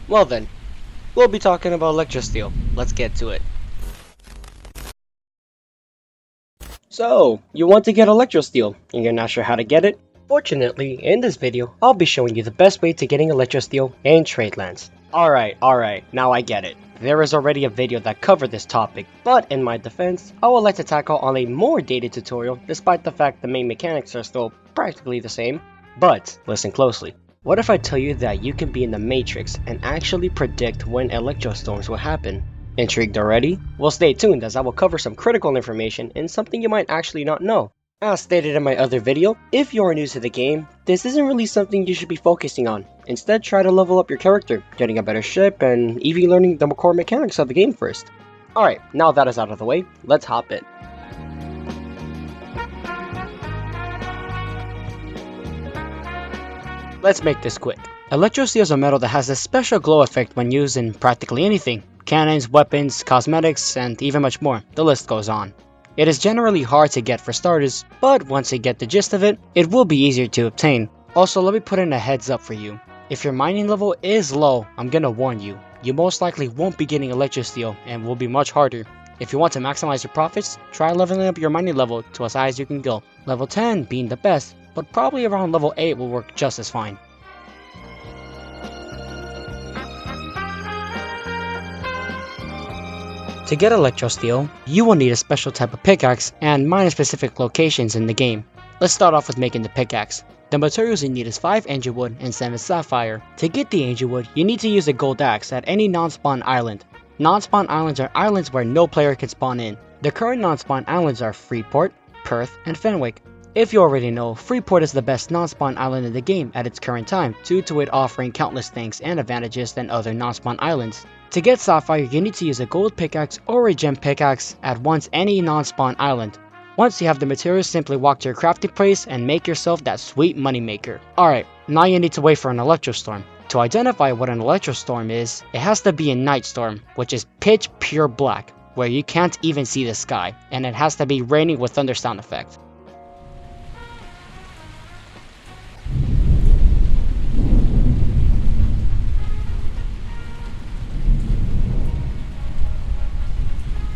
Well then, we'll be talking about Electrosteel. Let's get to it. So, you want to get Electrosteel, and you're not sure how to get it? Fortunately, in this video, I'll be showing you the best way to getting Electrosteel in Tradelands. Alright, now I get it. There is already a video that covered this topic, but in my defense, I would like to tackle on a more dated tutorial despite the fact the main mechanics are still practically the same. But, listen closely. What if I tell you that you can be in the Matrix and actually predict when electrostorms will happen? Intrigued already? Well, stay tuned as I will cover some critical information and something you might actually not know. As stated in my other video, if you are new to the game, this isn't really something you should be focusing on. Instead, try to level up your character, getting a better ship, and even learning the core mechanics of the game first. Alright, now that is out of the way, let's hop in. Let's make this quick. Electrosteel is a metal that has a special glow effect when used in practically anything. Cannons, weapons, cosmetics, and even much more. The list goes on. It is generally hard to get for starters, but once you get the gist of it, it will be easier to obtain. Also, let me put in a heads up for you. If your mining level is low, I'm gonna warn you. You most likely won't be getting Electrosteel and will be much harder. If you want to maximize your profits, try leveling up your mining level to as high as you can go. Level 10 being the best, but probably around level 8 will work just as fine. To get Electrosteel, you will need a special type of pickaxe and mine specific locations in the game. Let's start off with making the pickaxe. The materials you need is 5 angelwood and 7 sapphire. To get the angelwood, you need to use a gold axe at any non-spawn island. Non-spawn islands are islands where no player can spawn in. The current non-spawn islands are Freeport, Perth, and Fenwick. If you already know, Freeport is the best non-spawn island in the game at its current time, due to it offering countless things and advantages than other non-spawn islands. To get sapphire, you need to use a gold pickaxe or a gem pickaxe at once any non-spawn island. Once you have the materials, simply walk to your crafting place and make yourself that sweet money maker. Alright, now you need to wait for an electrostorm. To identify what an electrostorm is, it has to be a night storm, which is pitch pure black, where you can't even see the sky, and it has to be raining with thunder sound effect.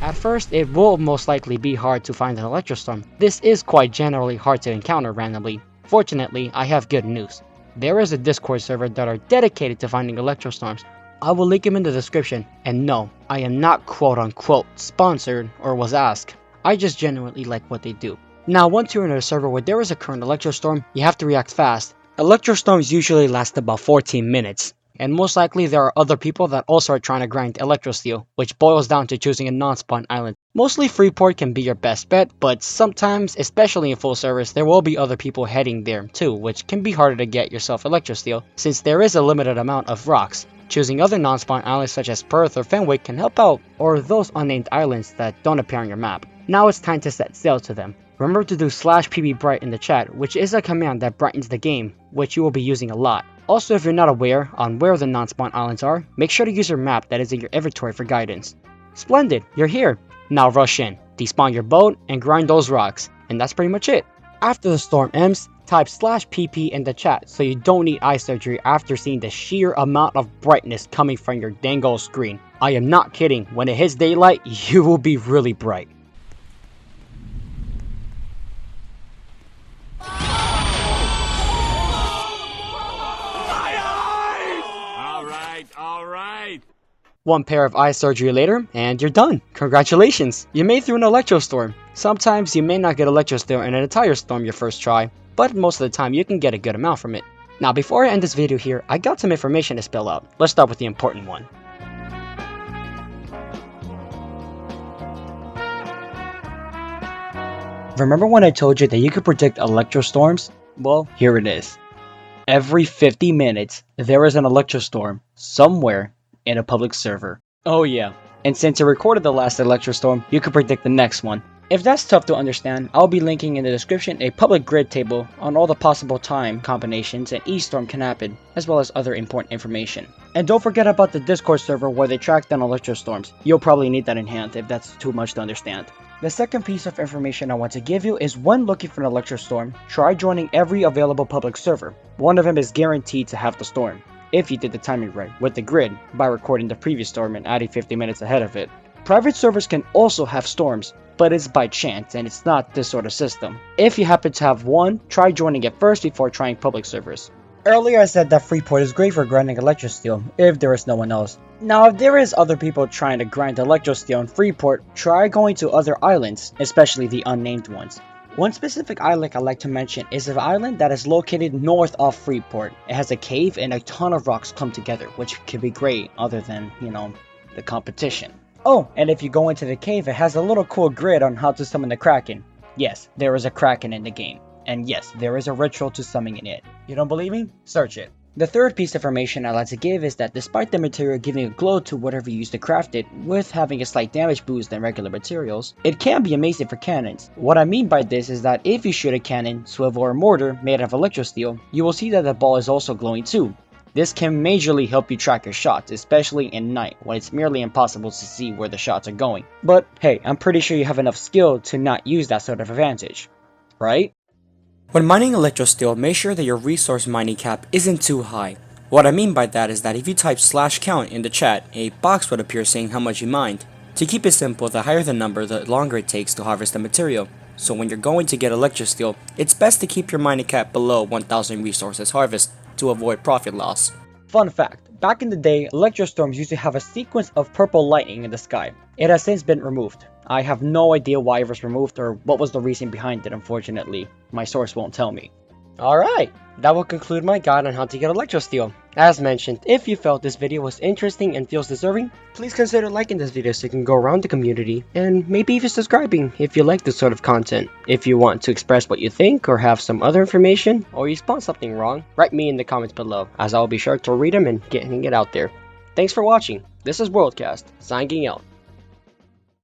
At first, it will most likely be hard to find an electrostorm. This is quite generally hard to encounter randomly. Fortunately, I have good news. There is a Discord server that are dedicated to finding electrostorms. I will link them in the description. And no, I am not quote unquote sponsored or was asked. I just genuinely like what they do. Now, once you're in a server where there is a current electrostorm, you have to react fast. Electrostorms usually last about 14 minutes. And most likely there are other people that also are trying to grind Electrosteel, which boils down to choosing a non-spawn island. Mostly Freeport can be your best bet, but sometimes, especially in full service, there will be other people heading there too, which can be harder to get yourself Electrosteel, since there is a limited amount of rocks. Choosing other non-spawn islands such as Perth or Fenwick can help out, or those unnamed islands that don't appear on your map. Now it's time to set sail to them. Remember to do /pbbright in the chat, which is a command that brightens the game, which you will be using a lot. Also, if you're not aware on where the non-spawn islands are, make sure to use your map that is in your inventory for guidance. Splendid, you're here! Now rush in, despawn your boat, and grind those rocks, and that's pretty much it. After the storm ends, type /pp in the chat so you don't need eye surgery after seeing the sheer amount of brightness coming from your dang old screen. I am not kidding, when it hits daylight, you will be really bright. Alright. One pair of eye surgery later, and you're done. Congratulations, you made through an electrostorm. Sometimes you may not get Electrosteel in an entire storm your first try, but most of the time you can get a good amount from it. Now before I end this video here, I got some information to spill out. Let's start with the important one. Remember when I told you that you could predict electrostorms? Well, here it is. Every 50 minutes, there is an electrostorm somewhere in a public server. Oh yeah, and since I recorded the last electrostorm, you can predict the next one. If that's tough to understand, I'll be linking in the description a public grid table on all the possible time combinations and each storm can happen, as well as other important information. And don't forget about the Discord server where they track down electrostorms. You'll probably need that in hand if that's too much to understand. The second piece of information I want to give you is when looking for an electrostorm, try joining every available public server. One of them is guaranteed to have the storm. if you did the timing right with the grid by recording the previous storm and adding 50 minutes ahead of it. Private servers can also have storms, but it's by chance and it's not this sort of system. If you happen to have one, try joining it first before trying public servers. Earlier I said that Freeport is great for grinding Electrosteel if there is no one else. Now if there is other people trying to grind Electrosteel in Freeport, try going to other islands, especially the unnamed ones. One specific island I like to mention is an island that is located north of Freeport. It has a cave and a ton of rocks come together, which can be great other than, the competition. Oh, and if you go into the cave, it has a little cool grid on how to summon the Kraken. Yes, there is a Kraken in the game. And yes, there is a ritual to summoning it. You don't believe me? Search it. The third piece of information I'd like to give is that despite the material giving a glow to whatever you use to craft it, with having a slight damage boost than regular materials, it can be amazing for cannons. What I mean by this is that if you shoot a cannon, swivel, or mortar made of Electrosteel, you will see that the ball is also glowing too. This can majorly help you track your shots, especially in night when it's nearly impossible to see where the shots are going. But hey, I'm pretty sure you have enough skill to not use that sort of advantage, right? When mining Electrosteel, make sure that your resource mining cap isn't too high. What I mean by that is that if you type /count in the chat, a box would appear saying how much you mined. To keep it simple, the higher the number, the longer it takes to harvest the material. So when you're going to get Electrosteel, it's best to keep your mining cap below 1000 resources harvest to avoid profit loss. Fun fact, back in the day, Electrostorms used to have a sequence of purple lightning in the sky. It has since been removed. I have no idea why it was removed or what was the reason behind it, unfortunately. My source won't tell me. Alright, that will conclude my guide on how to get Electrosteel. As mentioned, if you felt this video was interesting and feels deserving, please consider liking this video so you can go around the community, and maybe even subscribing if you like this sort of content. If you want to express what you think or have some other information, or you spot something wrong, write me in the comments below, as I'll be sure to read them and getting it out there. Thanks for watching. This is WorldCast, signing out.